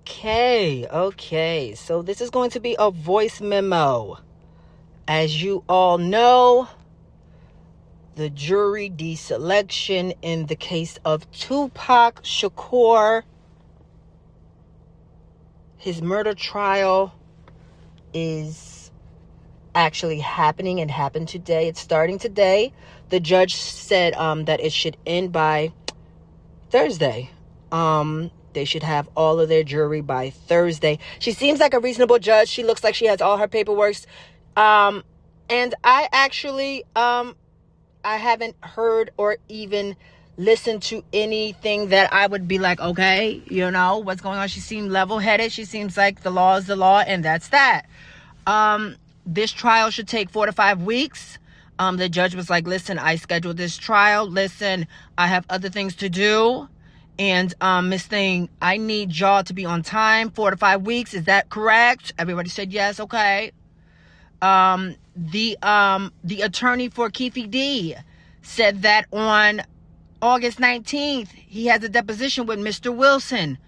Okay. So this is going to be a voice memo. As you all know, the jury deselection in the case of TUPAC Shakur, his murder trial is actually happening and happened today. It's starting today. The judge said that it should end by Thursday. They should have all of their jury by Thursday. She seems like a reasonable judge. She looks like she has all her paperwork. And I actually, I haven't heard or even listened to anything that I would be like, okay, what's going on? She seemed level-headed. She seems like the law is the law, and that's that. This trial should take 4 to 5 weeks. The judge was like, listen, I scheduled this trial. Listen, I have other things to do. And Miss Thing, I need y'all to be on time. 4 to 5 weeks. Is that correct? Everybody said yes. Okay. The attorney for Keefe D said that on August 19th, he has a deposition with Mr. Wilson.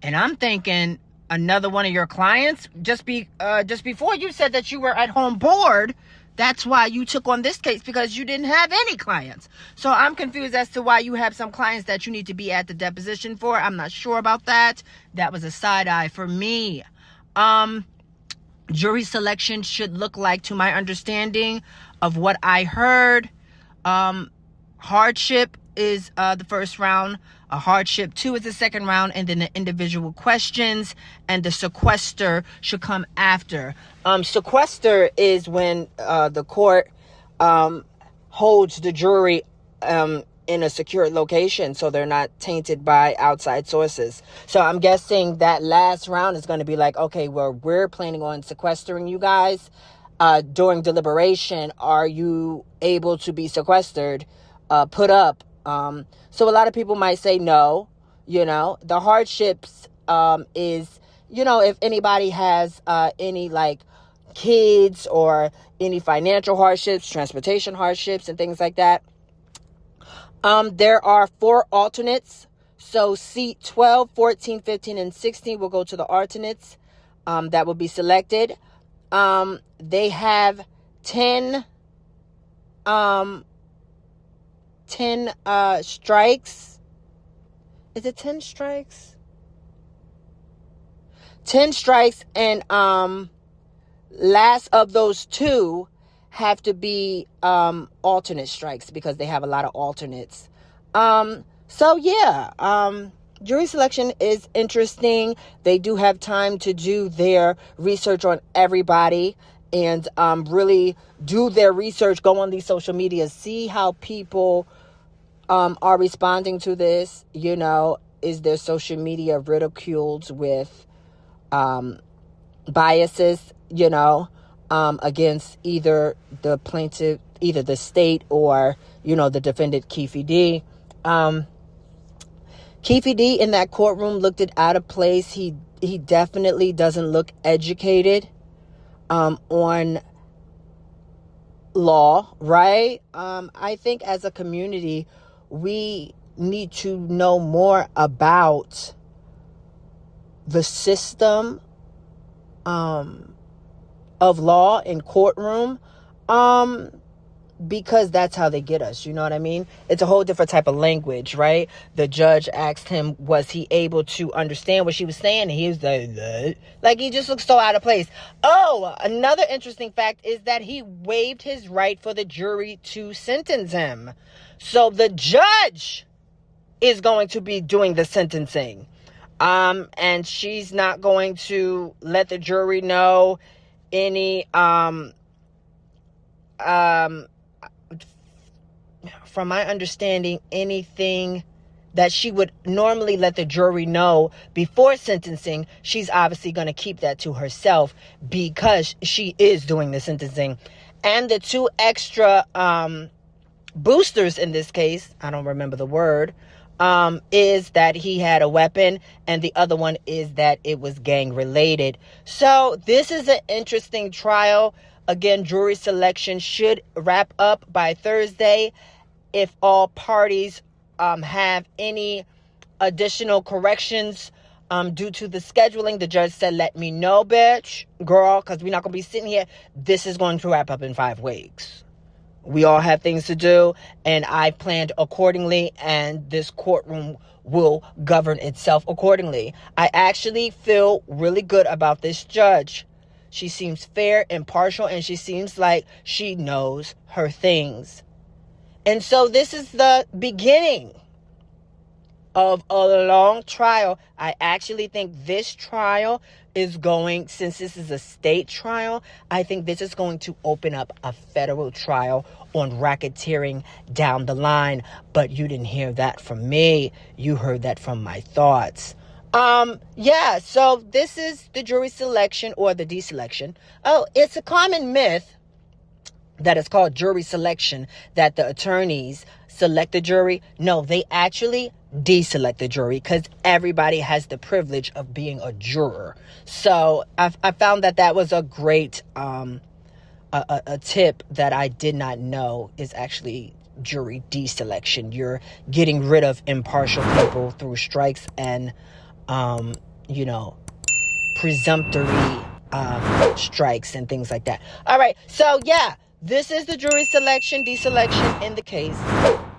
And I'm thinking, another one of your clients? Just before you said that you were at home bored. That's why you took on this case, because you didn't have any clients. So I'm confused as to why you have some clients that you need to be at the deposition for. I'm not sure about that. That was a side eye for me. Jury selection should look like, to my understanding of what I heard, hardship is the first round, a hardship 2 is the second round, and then the individual questions and the sequester should come after. Sequester is when the court holds the jury in a secure location so they're not tainted by outside sources. So I'm guessing that last round is going to be like, okay, well, we're planning on sequestering you guys during deliberation. Are you able to be sequestered, put up? So a lot of people might say no. The hardships is, if anybody has any like kids or any financial hardships, transportation hardships, and things like that. There are 4 alternates. So seat 12, 14, 15, and 16 will go to the alternates that will be selected. They have 10 strikes. Is it 10 strikes? 10 strikes, and last of those 2 have to be alternate strikes because they have a lot of alternates. Jury selection is interesting. They do have time to do their research on everybody and really do their research, go on these social medias, see how people are responding to this. Is their social media ridiculed with biases, against either the plaintiff, either the state or, the defendant, Keefe D. Keefe D in that courtroom looked out of place. He definitely doesn't look educated on law, right? I think as a community, we need to know more about the system of law in courtroom, because that's how they get us. You know what I mean? It's a whole different type of language, right? The judge asked him, was he able to understand what she was saying? And he was like he just looked so out of place. Oh, another interesting fact is that he waived his right for the jury to sentence him. So the judge is going to be doing the sentencing. And she's not going to let the jury know any, from my understanding, anything that she would normally let the jury know before sentencing. She's obviously going to keep that to herself because she is doing the sentencing. And the 2 extra, boosters in this case, I don't remember the word, is that he had a weapon, and the other one is that it was gang related. So this is an interesting trial. Again, jury selection should wrap up by Thursday. If all parties have any additional corrections Due to the scheduling, the judge said, let me know, bitch, girl, because we're not going to be sitting here. This is going to wrap up in 5 weeks. We all have things to do, and I planned accordingly, and this courtroom will govern itself accordingly. I actually feel really good about this judge. She seems fair, impartial, and she seems like she knows her things. And so this is the beginning of a long trial. I actually think this trial is going, since this is a state trial, I think this is going to open up a federal trial on racketeering down the line. But you didn't hear that from me. You heard that from my thoughts. Yeah, so this is the jury selection or the deselection. Oh, it's a common myth that is called jury selection, that the attorneys select the jury. No, they actually deselect the jury because everybody has the privilege of being a juror. So I found that was a great a tip that I did not know is actually jury deselection. You're getting rid of impartial people through strikes and presumptory strikes and things like that. All right, so yeah, this is the jury selection, deselection in the case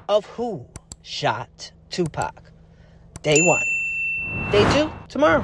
of who shot Tupac. Day 1. Day 2, tomorrow.